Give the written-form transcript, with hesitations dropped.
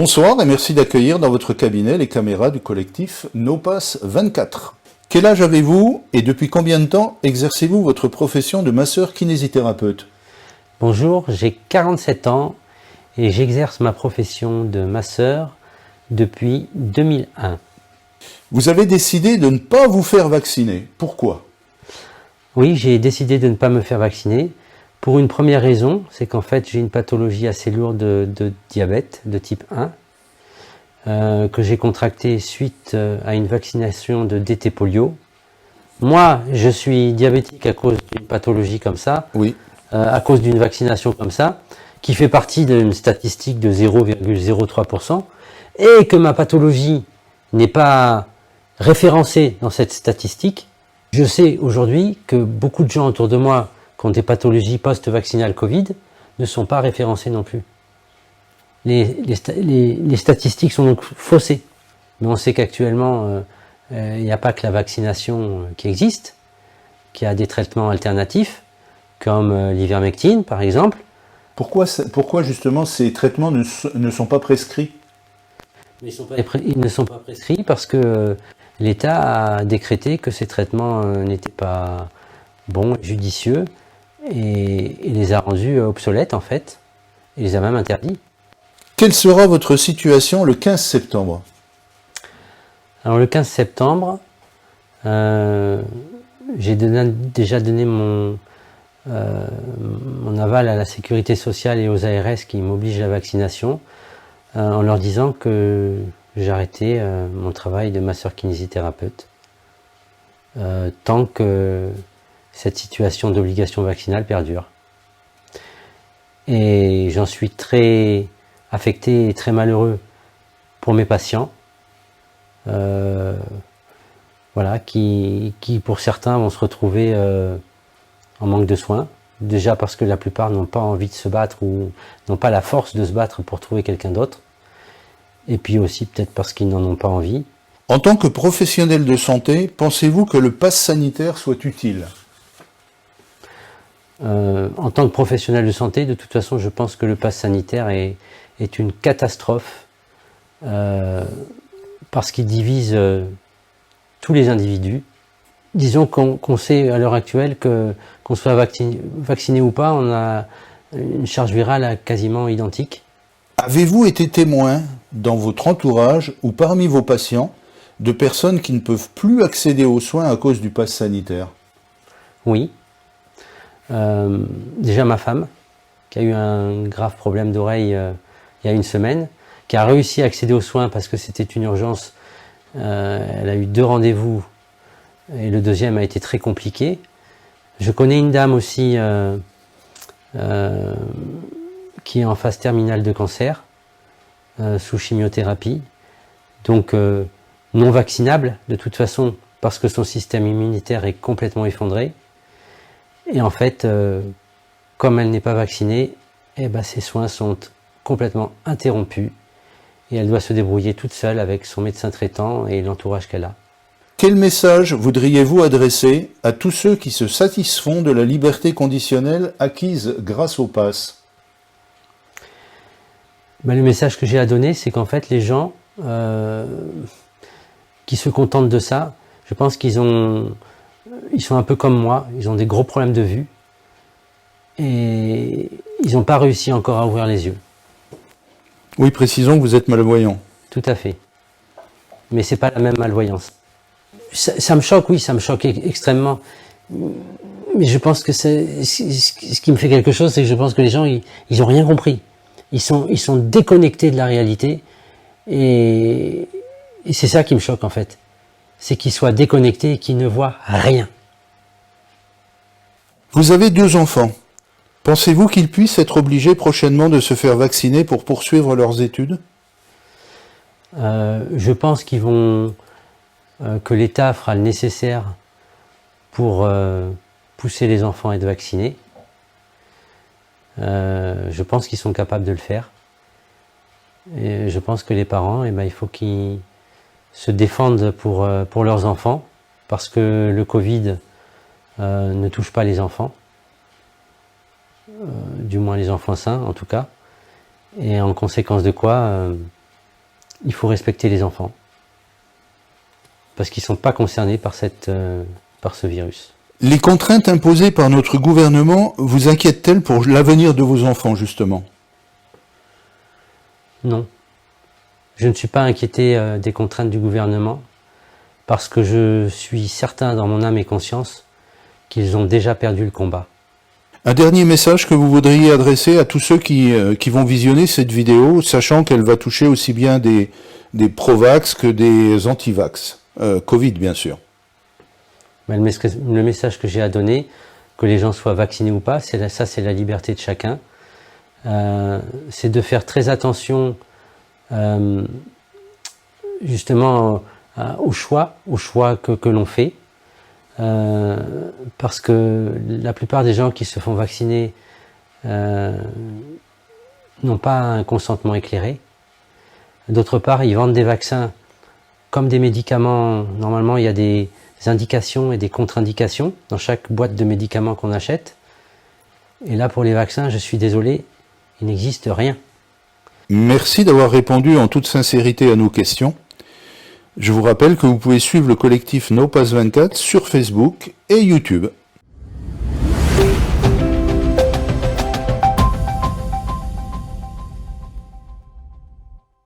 Bonsoir et merci d'accueillir dans votre cabinet les caméras du collectif NoPass 24. Quel âge avez-vous et depuis combien de temps exercez-vous votre profession de masseur kinésithérapeute? Bonjour, j'ai 47 ans et j'exerce ma profession de masseur depuis 2001. Vous avez décidé de ne pas vous faire vacciner. Pourquoi? Oui, j'ai décidé de ne pas me faire vacciner pour une première raison, c'est qu'en fait j'ai une pathologie assez lourde de diabète de type 1 que j'ai contracté suite à une vaccination de DT polio. Moi, je suis diabétique à cause d'une pathologie comme ça, Oui. à cause d'une vaccination comme ça, qui fait partie d'une statistique de 0,03%, et que ma pathologie n'est pas référencée dans cette statistique. Je sais aujourd'hui que beaucoup de gens autour de moi qui ont des pathologies post-vaccinales Covid ne sont pas référencés non plus. Les statistiques sont donc faussées. Mais on sait qu'actuellement, il n'y a pas que la vaccination qui existe, qu'il y a des traitements alternatifs, comme l'ivermectine par exemple. Pourquoi justement ces traitements ne sont pas prescrits? Ils ne sont pas prescrits parce que l'État a décrété que ces traitements n'étaient pas bons et judicieux et les a rendus obsolètes en fait, et les a même interdits. Quelle sera votre situation le 15 septembre? Alors le 15 septembre, j'ai déjà donné mon aval à la sécurité sociale et aux ARS qui m'obligent à la vaccination, en leur disant que j'arrêtais mon travail de masseur kinésithérapeute tant que cette situation d'obligation vaccinale perdure. Et j'en suis très affecté et très malheureux pour mes patients, voilà, qui pour certains vont se retrouver en manque de soins, déjà parce que la plupart n'ont pas envie de se battre ou n'ont pas la force de se battre pour trouver quelqu'un d'autre, et puis aussi peut-être parce qu'ils n'en ont pas envie. En tant que professionnel de santé, pensez-vous que le pass sanitaire soit utile? En tant que professionnel de santé, de toute façon, je pense que le pass sanitaire est une catastrophe parce qu'il divise tous les individus. Disons qu'on sait à l'heure actuelle que qu'on soit vacciné ou pas, on a une charge virale quasiment identique. Avez-vous été témoin dans votre entourage ou parmi vos patients de personnes qui ne peuvent plus accéder aux soins à cause du pass sanitaire? Oui. Déjà ma femme, qui a eu un grave problème d'oreille il y a une semaine, qui a réussi à accéder aux soins parce que c'était une urgence. Elle a eu 2 rendez-vous et le deuxième a été très compliqué. Je connais une dame aussi qui est en phase terminale de cancer, sous chimiothérapie, donc non vaccinable de toute façon parce que son système immunitaire est complètement effondré. Et en fait, comme elle n'est pas vaccinée, ses soins sont complètement interrompus et elle doit se débrouiller toute seule avec son médecin traitant et l'entourage qu'elle a. Quel message voudriez-vous adresser à tous ceux qui se satisfont de la liberté conditionnelle acquise grâce au pass? Le message que j'ai à donner, c'est qu'en fait les gens qui se contentent de ça, je pense ils sont un peu comme moi, ils ont des gros problèmes de vue et ils n'ont pas réussi encore à ouvrir les yeux. Oui, précisons que vous êtes malvoyant. Tout à fait. Mais c'est pas la même malvoyance. Ça me choque, oui, ça me choque extrêmement. Mais je pense que ce qui me fait quelque chose, c'est que je pense que les gens, ils ont rien compris. Ils sont déconnectés de la réalité et c'est ça qui me choque en fait. C'est qu'ils soient déconnectés et qu'ils ne voient rien. Vous avez 2 enfants. Pensez-vous qu'ils puissent être obligés prochainement de se faire vacciner pour poursuivre leurs études? Je pense que l'État fera le nécessaire pour pousser les enfants à être vaccinés. Je pense qu'ils sont capables de le faire. Et je pense que les parents, il faut qu'ils se défendent pour leurs enfants, parce que le Covid ne touche pas les enfants, du moins les enfants sains en tout cas, et en conséquence de quoi il faut respecter les enfants. Parce qu'ils ne sont pas concernés par ce virus. Les contraintes imposées par notre gouvernement vous inquiètent-elles pour l'avenir de vos enfants, justement? Non. Je ne suis pas inquiété des contraintes du gouvernement, parce que je suis certain dans mon âme et conscience qu'ils ont déjà perdu le combat. Un dernier message que vous voudriez adresser à tous ceux qui vont visionner cette vidéo, sachant qu'elle va toucher aussi bien des pro-vax que des anti-vax. Covid, bien sûr. Le message que j'ai à donner, que les gens soient vaccinés ou pas, c'est la liberté de chacun. C'est de faire très attention justement au choix que l'on fait. Parce que la plupart des gens qui se font vacciner n'ont pas un consentement éclairé. D'autre part, ils vendent des vaccins comme des médicaments. Normalement, il y a des indications et des contre-indications dans chaque boîte de médicaments qu'on achète. Et là, pour les vaccins, je suis désolé, il n'existe rien. Merci d'avoir répondu en toute sincérité à nos questions. Je vous rappelle que vous pouvez suivre le collectif NoPass24 sur Facebook et YouTube.